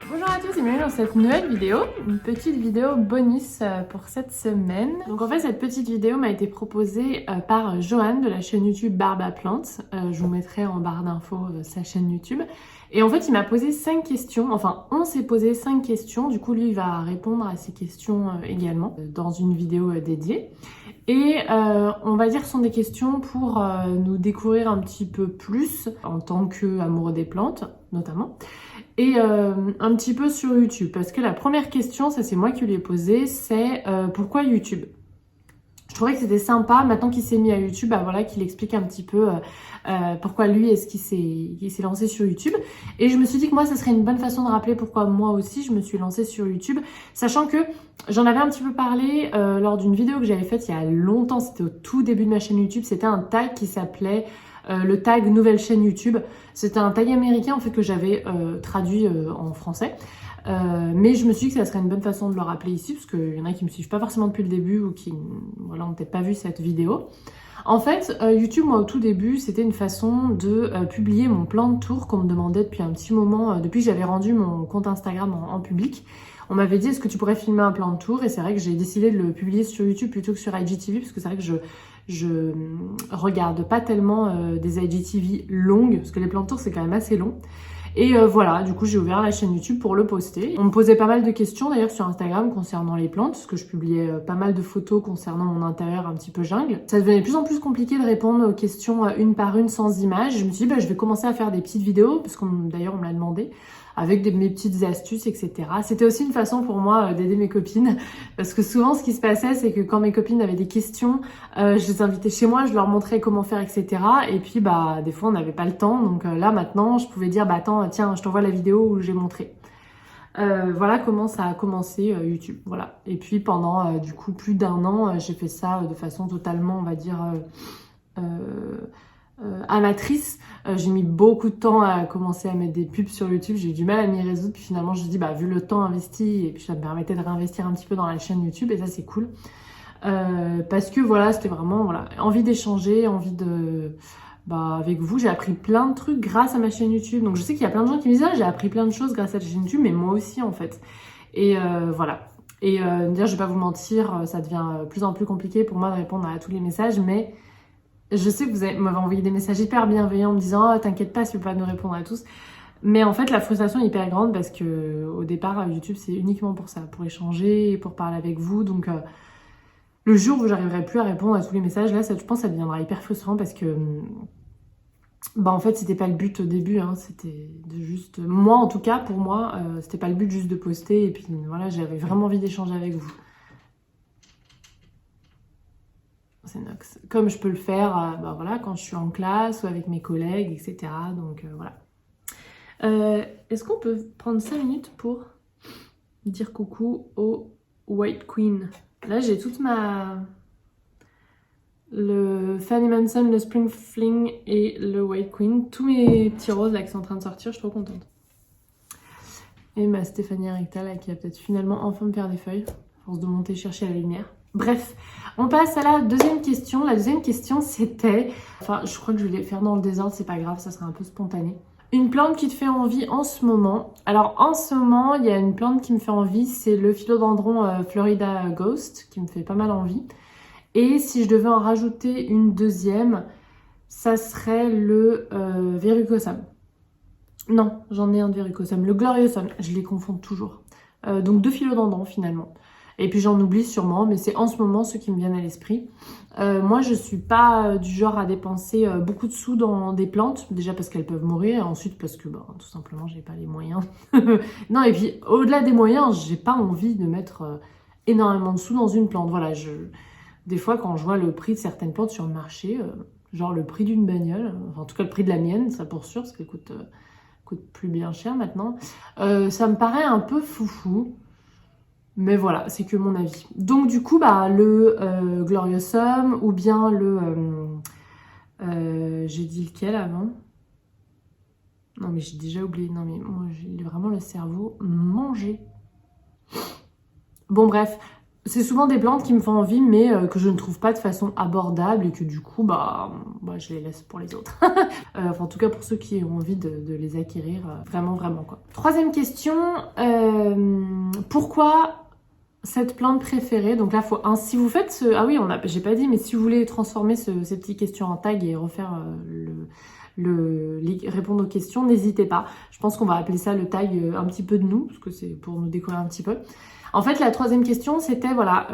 Bonjour à tous et bienvenue dans cette nouvelle vidéo, une petite vidéo bonus pour cette semaine. Donc en fait cette petite vidéo m'a été proposée par Johan de la chaîne YouTube Barbe à Plantes. Je vous mettrai en barre d'infos sa chaîne YouTube. Et en fait il m'a posé 5 questions, enfin on s'est posé 5 questions, du coup lui il va répondre à ces questions également dans une vidéo dédiée. Et on va dire que ce sont des questions pour nous découvrir un petit peu plus en tant qu'amoureux des plantes notamment. Et un petit peu sur YouTube, parce que la première question, ça c'est moi qui lui ai posée, c'est pourquoi YouTube? Je trouvais que c'était sympa, maintenant qu'il s'est mis à YouTube, bah voilà, qu'il explique un petit peu pourquoi lui est-ce qu'il s'est lancé sur YouTube. Et je me suis dit que moi, ça serait une bonne façon de rappeler pourquoi moi aussi je me suis lancée sur YouTube, sachant que j'en avais un petit peu parlé lors d'une vidéo que j'avais faite il y a longtemps, c'était au tout début de ma chaîne YouTube, c'était un tag qui s'appelait le tag nouvelle chaîne YouTube. C'était un tag américain en fait que j'avais traduit en français. Mais je me suis dit que ça serait une bonne façon de le rappeler ici, parce qu'il y en a qui me suivent pas forcément depuis le début ou qui voilà, ont peut-être pas vu cette vidéo. En fait, YouTube, moi au tout début, c'était une façon de publier mon plan de tour qu'on me demandait depuis un petit moment, depuis que j'avais rendu mon compte Instagram en public. On m'avait dit est-ce que tu pourrais filmer un plan de tour, et c'est vrai que j'ai décidé de le publier sur YouTube plutôt que sur IGTV, parce que c'est vrai que je regarde pas tellement des IGTV longues, parce que les plans de tour c'est quand même assez long. Et voilà, du coup j'ai ouvert la chaîne YouTube pour le poster. On me posait pas mal de questions d'ailleurs sur Instagram concernant les plantes, parce que je publiais pas mal de photos concernant mon intérieur un petit peu jungle. Ça devenait de plus en plus compliqué de répondre aux questions une par une sans images. Je me suis dit bah, je vais commencer à faire des petites vidéos, parce qu'on d'ailleurs on me l'a demandé, avec mes petites astuces, etc. C'était aussi une façon pour moi d'aider mes copines, parce que souvent ce qui se passait, c'est que quand mes copines avaient des questions, je les invitais chez moi, je leur montrais comment faire, etc. Et puis bah des fois on n'avait pas le temps, donc là maintenant je pouvais dire bah attends tiens je t'envoie la vidéo où j'ai montré. Voilà comment ça a commencé YouTube, voilà. Et puis pendant du coup plus d'un an, j'ai fait ça de façon totalement, on va dire, amatrice. J'ai mis beaucoup de temps à commencer à mettre des pubs sur YouTube, j'ai eu du mal à m'y résoudre, puis finalement je me dis bah vu le temps investi, et puis ça me permettait de réinvestir un petit peu dans la chaîne YouTube, et ça c'est cool. Parce que voilà, c'était vraiment voilà, envie d'échanger, envie de... Bah, avec vous, j'ai appris plein de trucs grâce à ma chaîne YouTube. Donc je sais qu'il y a plein de gens qui me disent ah, j'ai appris plein de choses grâce à la chaîne YouTube, mais moi aussi en fait. Et voilà. Et dire, je vais pas vous mentir, ça devient de plus en plus compliqué pour moi de répondre à tous les messages, mais je sais que vous m'avez envoyé des messages hyper bienveillants en me disant oh, t'inquiète pas, si tu peux pas nous répondre à tous. Mais en fait, la frustration est hyper grande parce que au départ, YouTube c'est uniquement pour ça, pour échanger, pour parler avec vous. Donc le jour où j'arriverai plus à répondre à tous les messages, là, ça, je pense que ça deviendra hyper frustrant parce que, bah, en fait, c'était pas le but au début, hein, c'était de juste, moi en tout cas, pour moi, c'était pas le but juste de poster et puis voilà, j'avais vraiment envie d'échanger avec vous. C'est Nox. Comme je peux le faire, bah voilà, quand je suis en classe ou avec mes collègues, etc. Donc voilà. Est-ce qu'on peut prendre 5 minutes pour dire coucou au White Queen? Là, j'ai toute le Fanny Manson, le Spring Fling et le White Queen. Tous mes petits roses là qui sont en train de sortir, je suis trop contente. Et ma Stéphanie Recta là qui va peut-être finalement enfin me faire des feuilles, à force de monter chercher la lumière. Bref, on passe à la deuxième question. La deuxième question c'était... Enfin, je crois que je vais les faire dans le désordre, c'est pas grave, ça sera un peu spontané. Une plante qui te fait envie en ce moment. Alors en ce moment, il y a une plante qui me fait envie, c'est le philodendron Florida Ghost, qui me fait pas mal envie. Et si je devais en rajouter une deuxième, ça serait le Verrucosum. Non, j'en ai un de Verrucosum. Le Gloriosum, je les confonds toujours. Donc 2 philodendrons finalement. Et puis j'en oublie sûrement, mais c'est en ce moment ceux qui me viennent à l'esprit. Moi, je suis pas du genre à dépenser beaucoup de sous dans des plantes. Déjà parce qu'elles peuvent mourir, ensuite parce que bah, tout simplement, j'ai pas les moyens. Non, et puis au-delà des moyens, j'ai pas envie de mettre énormément de sous dans une plante. Voilà, des fois, quand je vois le prix de certaines plantes sur le marché, genre le prix d'une bagnole, enfin, en tout cas le prri de la mienne, ça pour sûr, parce qu'elle coûte plus bien cher maintenant, ça me paraît un peu foufou. Mais voilà, c'est que mon avis. Donc du coup, bah, le Gloriosum ou bien le... j'ai dit lequel avant? Non mais j'ai déjà oublié. Non mais moi j'ai vraiment le cerveau mangé. Bon bref, c'est souvent des plantes qui me font envie, mais que je ne trouve pas de façon abordable et que du coup, bah je les laisse pour les autres. Enfin, en tout cas, pour ceux qui ont envie de les acquérir, vraiment, quoi. Troisième question, pourquoi cette plante préférée? Donc là, si vous faites ce... Ah oui, j'ai pas dit, mais si vous voulez transformer ces petites questions en tag et refaire répondre aux questions, n'hésitez pas. Je pense qu'on va appeler ça le tag un petit peu de nous, parce que c'est pour nous décorer un petit peu. En fait, la troisième question, c'était, voilà,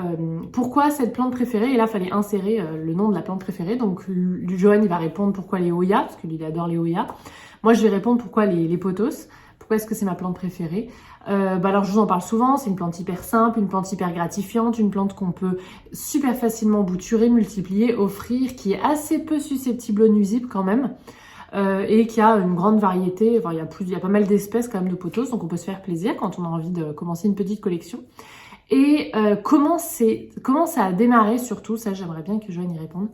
pourquoi cette plante préférée? Et là, il fallait insérer le nom de la plante préférée. Donc, Johan, il va répondre pourquoi les Hoya, parce qu'il adore les Hoya. Moi, je vais répondre pourquoi les pothos. Pourquoi est-ce que c'est ma plante préférée? Alors, je vous en parle souvent. C'est une plante hyper simple, une plante hyper gratifiante, une plante qu'on peut super facilement bouturer, multiplier, offrir, qui est assez peu susceptible aux nuisibles quand même. Et qui a une grande variété, enfin, il y a pas mal d'espèces quand même de pothos, donc on peut se faire plaisir quand on a envie de commencer une petite collection. Et comment ça a démarré surtout, ça j'aimerais bien que Joanne y réponde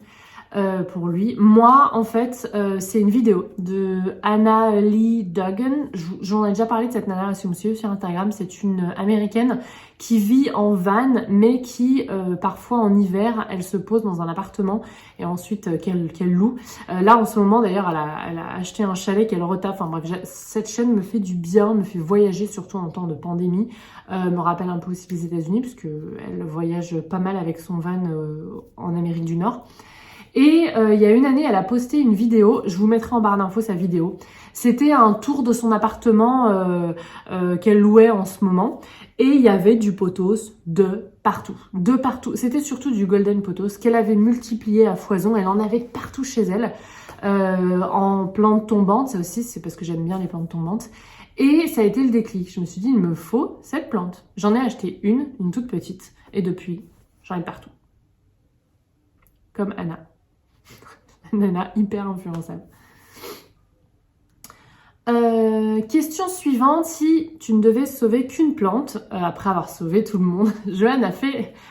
pour lui. Moi, en fait, c'est une vidéo de Anna Lee Duggan. J'en ai déjà parlé de cette nana, si vous me suivez sur Instagram. C'est une américaine qui vit en van, mais qui, parfois en hiver, elle se pose dans un appartement et ensuite qu'elle loue. Là, en ce moment, d'ailleurs, elle a acheté un chalet qu'elle retape. Enfin bref, cette chaîne me fait du bien, me fait voyager, surtout en temps de pandémie. Me rappelle un peu aussi les États-Unis, puisque elle voyage pas mal avec son van en Amérique du Nord. Et il y a une année, elle a posté une vidéo, je vous mettrai en barre d'infos sa vidéo. C'était un tour de son appartement qu'elle louait en ce moment. Et il y avait du pothos de partout. De partout. C'était surtout du golden pothos qu'elle avait multiplié à foison. Elle en avait partout chez elle. En plantes tombantes, ça aussi, c'est parce que j'aime bien les plantes tombantes. Et ça a été le déclic. Je me suis dit, il me faut cette plante. J'en ai acheté une toute petite. Et depuis, j'en ai partout. Comme Anna. Nana hyper influençable. Question suivante, si tu ne devais sauver qu'une plante, après avoir sauvé tout le monde, Joanne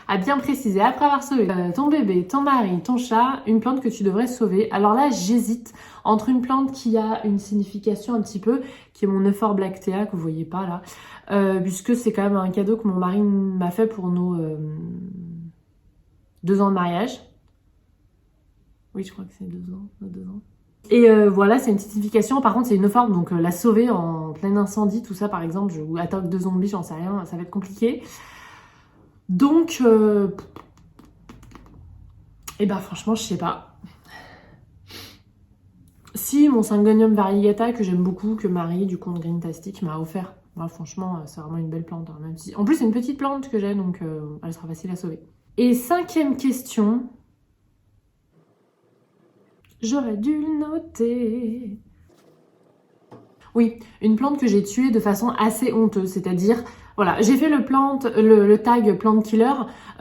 a bien précisé, après avoir sauvé ton bébé, ton mari, ton chat, une plante que tu devrais sauver. Alors là, j'hésite entre une plante qui a une signification un petit peu, qui est mon Euphor Blactea, que vous voyez pas là, puisque c'est quand même un cadeau que mon mari m'a fait pour nos 2 ans de mariage. Oui, je crois que c'est 2 ans. Et voilà, c'est une petite signification. Par contre, c'est une forme, donc la sauver en plein incendie, tout ça, par exemple, ou attaque de zombies, j'en sais rien, ça va être compliqué. Donc, et ben franchement, je sais pas. Si mon Syngonium variegata, que j'aime beaucoup, que Marie, du compte Greentastic, m'a offert. Moi, franchement, c'est vraiment une belle plante. Hein, même si... En plus, c'est une petite plante que j'ai, donc elle sera facile à sauver. Et 5e question... J'aurais dû le noter. Oui, une plante que j'ai tuée de façon assez honteuse, c'est-à-dire, voilà, j'ai fait le tag Plant Killer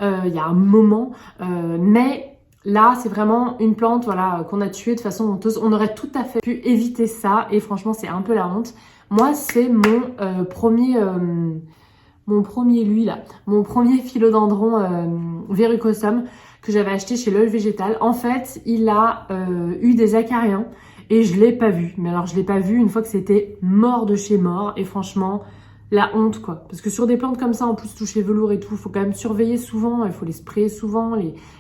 il y a un moment, mais là, c'est vraiment une plante, voilà, qu'on a tuée de façon honteuse. On aurait tout à fait pu éviter ça, et franchement, c'est un peu la honte. Moi, c'est mon premier philodendron verrucosum que j'avais acheté chez l'œil végétal. En fait, il a eu des acariens et je l'ai pas vu. Mais alors, je l'ai pas vu une fois que c'était mort de chez mort. Et franchement, la honte, quoi. Parce que sur des plantes comme ça, en plus toucher velours et tout, il faut quand même surveiller souvent. Il faut les sprayer souvent,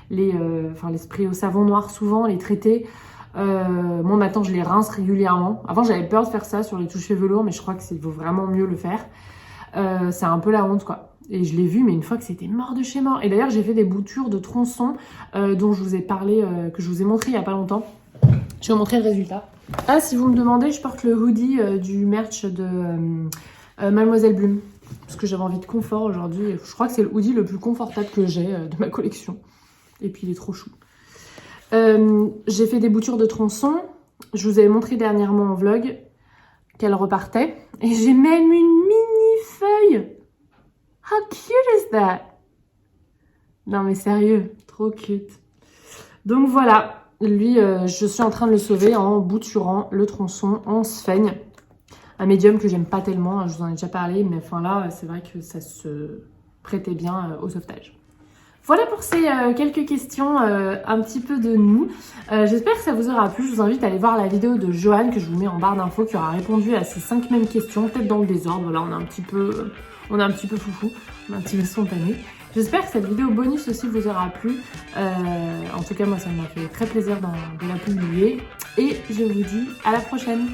les sprayer au savon noir souvent, les traiter. Moi, maintenant, je les rince régulièrement. Avant, j'avais peur de faire ça sur les touchés velours, mais je crois que il vaut vraiment mieux le faire. C'est un peu la honte, quoi. Et je l'ai vu, mais une fois que c'était mort de chez mort. Et d'ailleurs, j'ai fait des boutures de tronçons dont je vous ai parlé, que je vous ai montré il n'y a pas longtemps. Je vais vous montrer le résultat. Ah, si vous me demandez, je porte le hoodie du merch de Mademoiselle Bloom. Parce que j'avais envie de confort aujourd'hui. Je crois que c'est le hoodie le plus confortable que j'ai de ma collection. Et puis, il est trop chou. J'ai fait des boutures de tronçons. Je vous avais montré dernièrement en vlog qu'elle repartait. Et j'ai même une mini feuille. How cute is that? Non mais sérieux, trop cute. Donc voilà, lui, je suis en train de le sauver en bouturant le tronçon en sphaigne. Un médium que j'aime pas tellement, hein, je vous en ai déjà parlé, mais enfin là, c'est vrai que ça se prêtait bien au sauvetage. Voilà pour ces quelques questions un petit peu de nous. J'espère que ça vous aura plu. Je vous invite à aller voir la vidéo de Joanne que je vous mets en barre d'infos qui aura répondu à ces 5 mêmes questions, peut-être dans le désordre. Là, on est un petit peu foufou, on est un petit peu spontané. J'espère que cette vidéo bonus aussi vous aura plu. En tout cas, moi, ça m'a fait très plaisir de la publier. Et je vous dis à la prochaine.